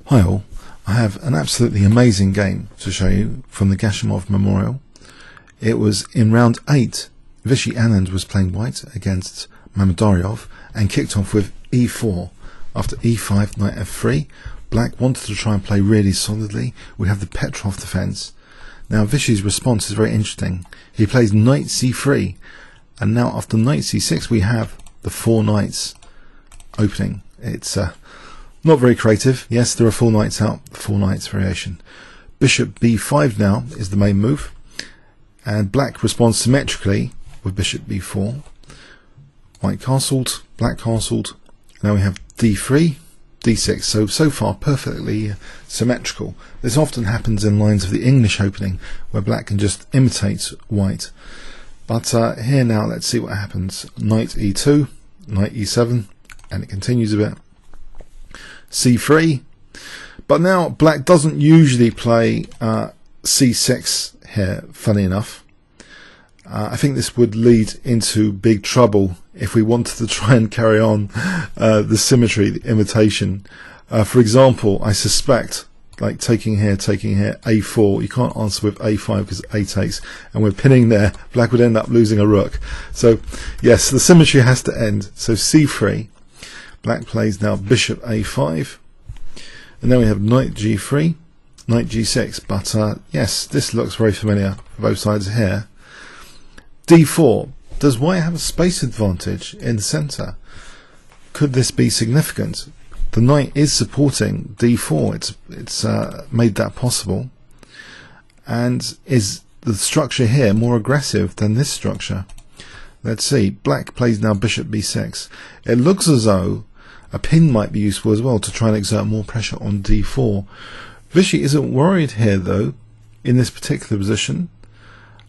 Hi all, I have an absolutely amazing game to show you from the Gashimov Memorial. It was in round 8. Vishy Anand was playing white against Mamedyarov and kicked off with e4. After e5, knight f3, black wanted to try and play really solidly. We have the Petrov defense. Now Vishy's response is very interesting. He plays knight c3, and now after knight c6 we have the 4 knights opening. It's not very creative. Yes, there are 4 knights out, 4 knights variation. Bishop b5 now is the main move, and black responds symmetrically with bishop b4. White castled, black castled. Now we have d3, d6. So far perfectly symmetrical. This often happens in lines of the English opening where black can just imitate white. But here now, let's see what happens. Knight e2, knight e7, and it continues a bit. c3, but now black doesn't usually play c6 here, funny enough. I think this would lead into big trouble if we wanted to try and carry on the symmetry, the imitation. For example, I suspect, like taking here, a4, you can't answer with a5 because a takes, and we're pinning there, black would end up losing a rook. So yes, the symmetry has to end. So c3, black plays now bishop a5, and then we have knight g3, knight g6, but yes, this looks very familiar for both sides here. d4, does white have a space advantage in the centre? Could this be significant? The knight is supporting d4, it's made that possible, and is the structure here more aggressive than this structure? Let's see, black plays now bishop b6. It looks as though a pin might be useful as well to try and exert more pressure on d4. Vishy isn't worried here though, in this particular position,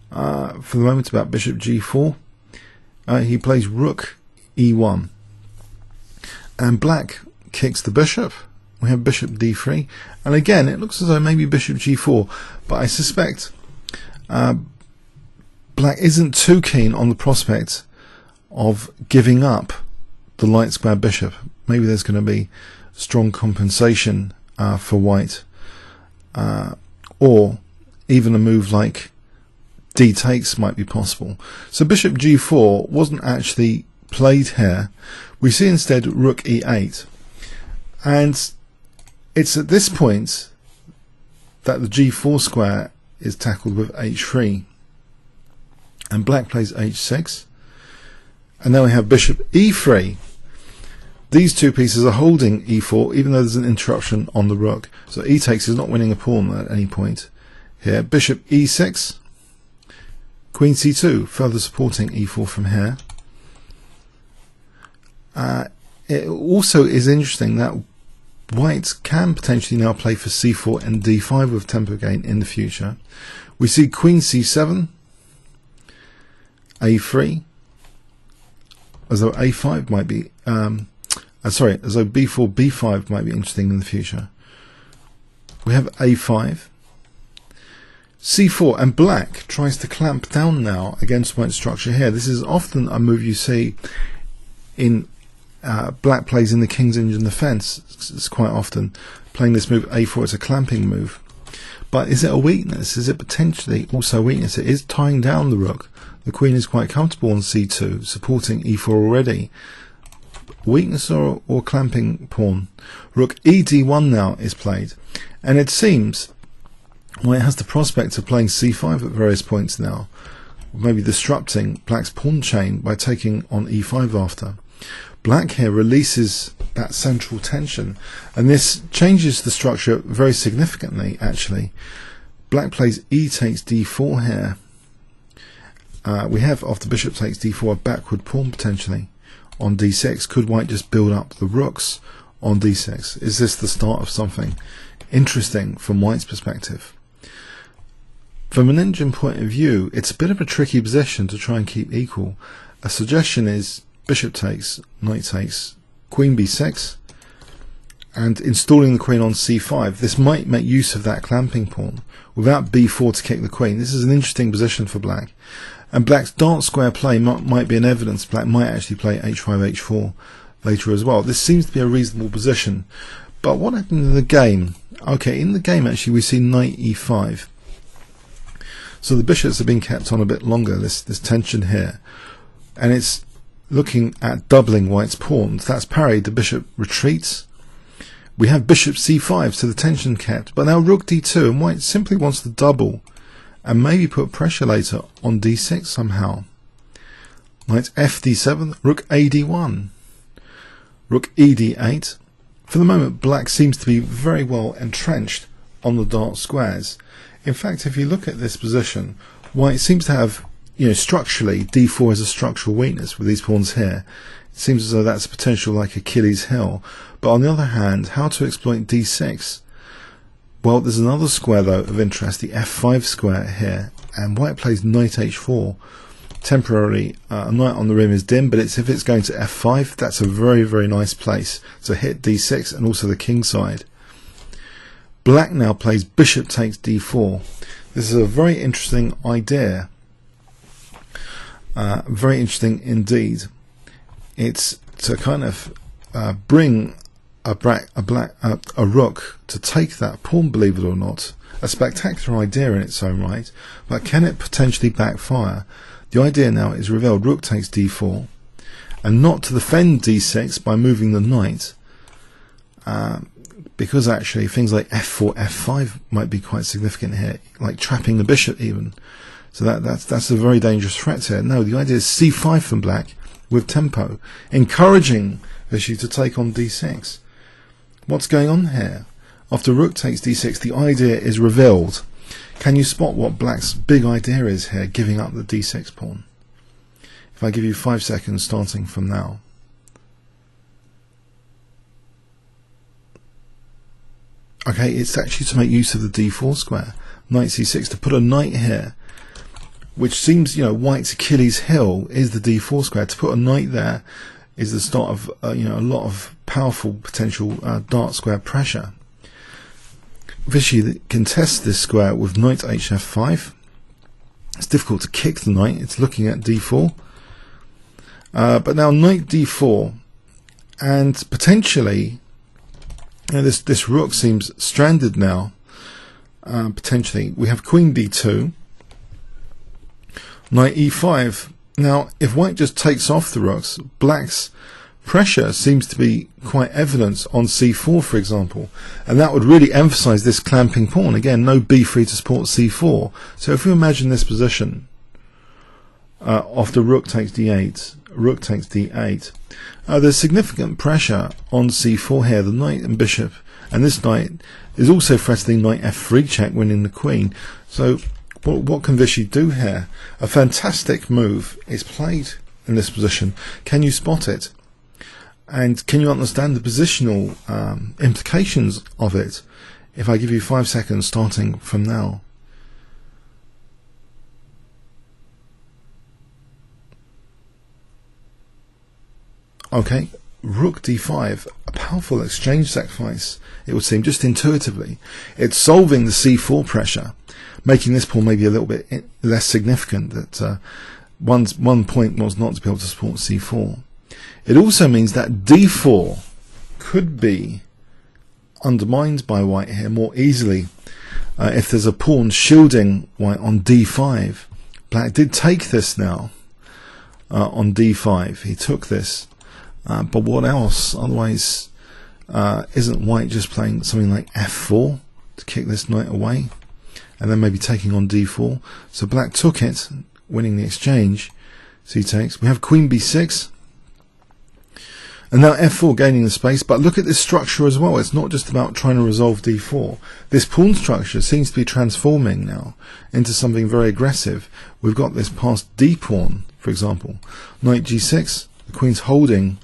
for the moment, about bishop g4. He plays rook e1, and black kicks the bishop. We have bishop d3, and again it looks as though maybe bishop g4, but I suspect black isn't too keen on the prospect of giving up the light square bishop. Maybe there's going to be strong compensation for white, or even a move like d takes might be possible. So bishop g4 wasn't actually played here. We see instead rook e8, and it's at this point that the g4 square is tackled with h3, and black plays h6, and now we have bishop e3. These two pieces are holding e4 even though there's an interruption on the rook, so e takes is not winning a pawn at any point here. Bishop e6, queen c2, further supporting e4 from here. It also is interesting that white can potentially now play for c4 and d5 with tempo gain in the future. We see queen c7, a3, as though a5 might be as though b4 b5 might be interesting in the future. We have a5, c4, and black tries to clamp down now against white structure here. This is often a move you see in black plays in the king's engine defense. It's quite often playing this move a4. It's a clamping move, but is it a weakness? Is it potentially also a weakness? It is tying down the rook. The queen is quite comfortable on c2, supporting e4 already. Weakness or clamping pawn? Rook ed1 now is played, and it seems white has the prospect of playing c5 at various points now, maybe disrupting black's pawn chain by taking on e5 after. Black here releases that central tension, and this changes the structure very significantly actually. Black plays e takes d4 here. We have, after bishop takes d4, a backward pawn potentially on d6. Could white just build up the rooks on d6? Is this the start of something interesting from white's perspective? From an engine point of view, it's a bit of a tricky position to try and keep equal. A suggestion is bishop takes, knight takes, queen b6, and installing the queen on c5. This might make use of that clamping pawn without b4 to kick the queen. This is an interesting position for black, and black's dark square play might be an evidence black might actually play h5 h4 later as well. This seems to be a reasonable position. But what happened in the game? Okay, in the game actually we see knight e5. So the bishops have been kept on a bit longer, this tension here. And it's looking at doubling white's pawns. That's parried, the bishop retreats. We have bishop c5, so the tension kept. But now rook d2, and white simply wants to double and maybe put pressure later on d6 somehow. Knight fd7, rook ad1, rook ed8. For the moment, black seems to be very well entrenched on the dark squares. In fact, if you look at this position, white seems to have, structurally, d4 is a structural weakness with these pawns here. It seems as though that's a potential like Achilles' heel. But on the other hand, how to exploit d6? Well, there's another square though of interest, the f5 square here, and white plays knight h4. Temporarily, a knight on the rim is dim, but if it's going to f5, that's a very, very nice place to hit d6 and also the king side. Black now plays bishop takes d4. This is a very interesting idea. Very interesting indeed. It's to kind of bring a rook to take that pawn, believe it or not. A spectacular idea in its own right, but can it potentially backfire? The idea now is revealed. Rook takes d4, and not to defend d6 by moving the knight, because actually things like f4, f5 might be quite significant here, like trapping the bishop even. So that's a very dangerous threat here. No, the idea is c5 from black with tempo, encouraging Vishy to take on d6. What's going on here? After rook takes d6, the idea is revealed. Can you spot what black's big idea is here, giving up the d6 pawn? If I give you 5 seconds starting from now. Okay, it's actually to make use of the d4 square. Knight c6, to put a knight here, which seems, white's Achilles' heel is the d4 square. To put a knight there is the start of, a lot of powerful potential dark square pressure. Vishy contests this square with knight hf5. It's difficult to kick the knight. It's looking at d4. But now knight d4, and potentially, this rook seems stranded now. Potentially, we have queen d2, knight e5. Now, if white just takes off the rooks, black's pressure seems to be quite evident on c4, for example, and that would really emphasize this clamping pawn. Again, no b3 to support c4. So if we imagine this position, after rook takes d8, rook takes d8, there's significant pressure on c4 here. The knight and bishop, and this knight is also threatening knight f3 check, winning the queen. So what can Vishy do here? A fantastic move is played in this position. Can you spot it? And can you understand the positional implications of it? If I give you 5 seconds starting from now. Okay, rook d5, a powerful exchange sacrifice, it would seem, just intuitively. It's solving the c4 pressure, making this pawn maybe a little bit less significant, that one point was not to be able to support c4. It also means that d4 could be undermined by white here more easily if there's a pawn shielding white on d5. Black did take this now on d5. He took this, but what else? Otherwise, isn't white just playing something like f4 to kick this knight away, and then maybe taking on d4? So black took it, winning the exchange. So he takes. We have queen b6. And now f4 gaining the space, but look at this structure as well. It's not just about trying to resolve d4. This pawn structure seems to be transforming now into something very aggressive. We've got this passed d pawn, for example. Knight g6, the queen's holding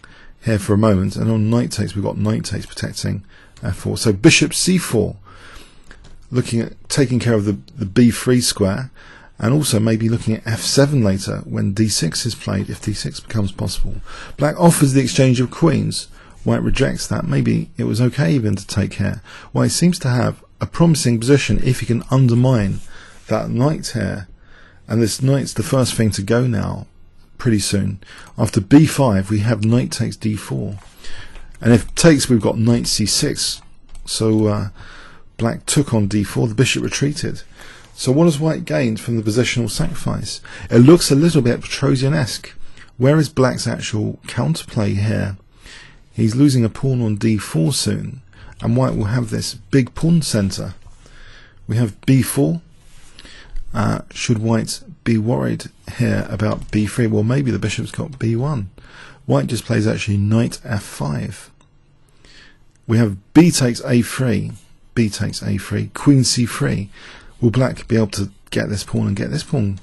here for a moment, and on knight takes we've got knight takes protecting f4. So bishop c4, looking at taking care of the b3 square, and also maybe looking at f7 later when d6 is played, if d6 becomes possible. Black offers the exchange of queens. White rejects that. Maybe it was okay even to take here. White seems to have a promising position if he can undermine that knight here. And this knight's the first thing to go now, pretty soon. After b5, we have knight takes d4. And if takes, we've got knight c6 So black took on d4, the bishop retreated. So what has white gained from the positional sacrifice? It looks a little bit Petrosian-esque. Where is black's actual counterplay here? He's losing a pawn on d4 soon, and white will have this big pawn center. We have b4. Should white be worried here about b3? Well, maybe the bishop's got b1. White just plays actually knight f5. We have b takes a3, b takes a3, queen c3. Will black be able to get this pawn and get this pawn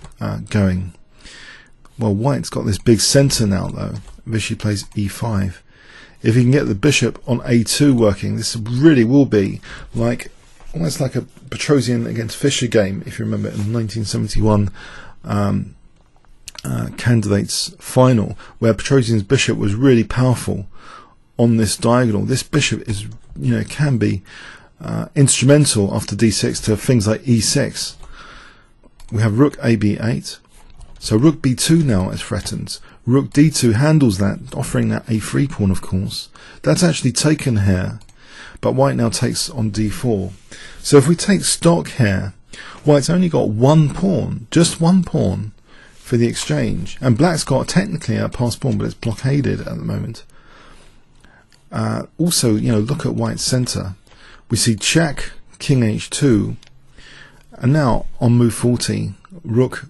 going? Well, white's got this big center now, though. Vishy plays e5. If he can get the bishop on a2 working, this really will be like almost like a Petrosian against Fischer game, if you remember, in the 1971 candidates final, where Petrosian's bishop was really powerful on this diagonal. This bishop is, can be instrumental after d6 to things like e6. We have rook ab8. So rook b2 now is threatened. Rook d2 handles that, offering that a3 pawn, of course. That's actually taken here, but white now takes on d4. So if we take stock here, white's only got one pawn, just one pawn for the exchange, and black's got technically a passed pawn, but it's blockaded at the moment. Also, look at white's center. We see check, king h2, and now on move 40, rook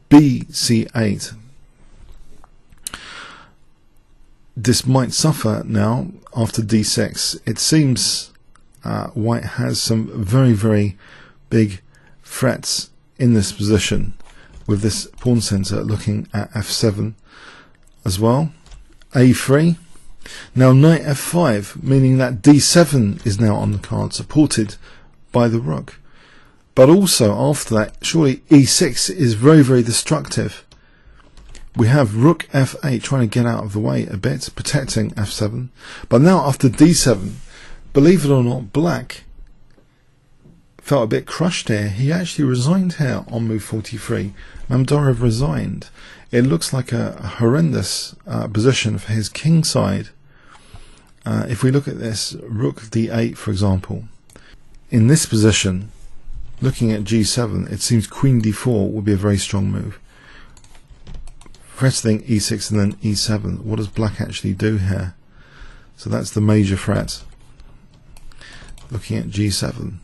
bc8. This might suffer now after d6. It seems white has some very, very big threats in this position, with this pawn center looking at f7 as well. a3. Now knight f5, meaning that d7 is now on the card, supported by the rook. But also after that, surely e6 is very, very destructive. We have rook f8 trying to get out of the way a bit, protecting f7. But now after d7, believe it or not, black felt a bit crushed here. He actually resigned here on move 43. Mamedyarov resigned. It looks like a horrendous position for his king side. If we look at this, rook d8, for example, in this position, looking at g7, it seems queen d4 would be a very strong move. Threatening e6 and then e7. What does black actually do here? So that's the major threat. Looking at g7.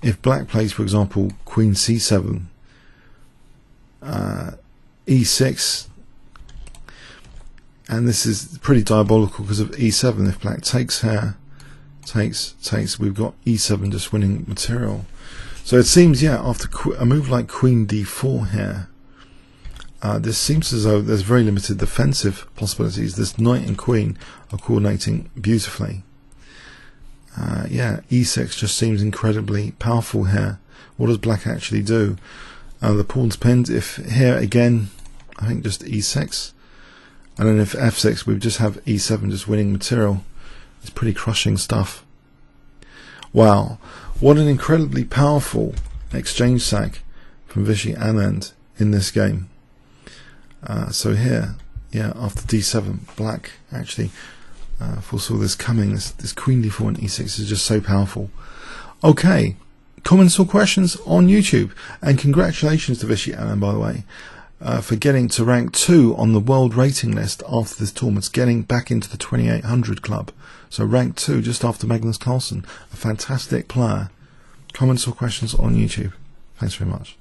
If black plays, for example, queen c7, e6, and this is pretty diabolical because of e7. If black takes here, takes, we've got e7 just winning material. So it seems, after a move like queen d4 here, this seems as though there's very limited defensive possibilities. This knight and queen are coordinating beautifully. E6 just seems incredibly powerful here. What does black actually do? The pawn's pinned. If here again, I think just e6, and then if f6, we just have e7 just winning material. It's pretty crushing stuff. Wow, what an incredibly powerful exchange sac from Vishy Anand in this game. So here, after d7, black actually foresaw this coming. This queen d4 and e6 is just so powerful. Okay, comments or questions on YouTube, and congratulations to Vishy Anand, by the way, for getting to rank 2 on the world rating list after this tournament, getting back into the 2800 club. So rank 2, just after Magnus Carlsen, a fantastic player. Comments or questions on YouTube. Thanks very much.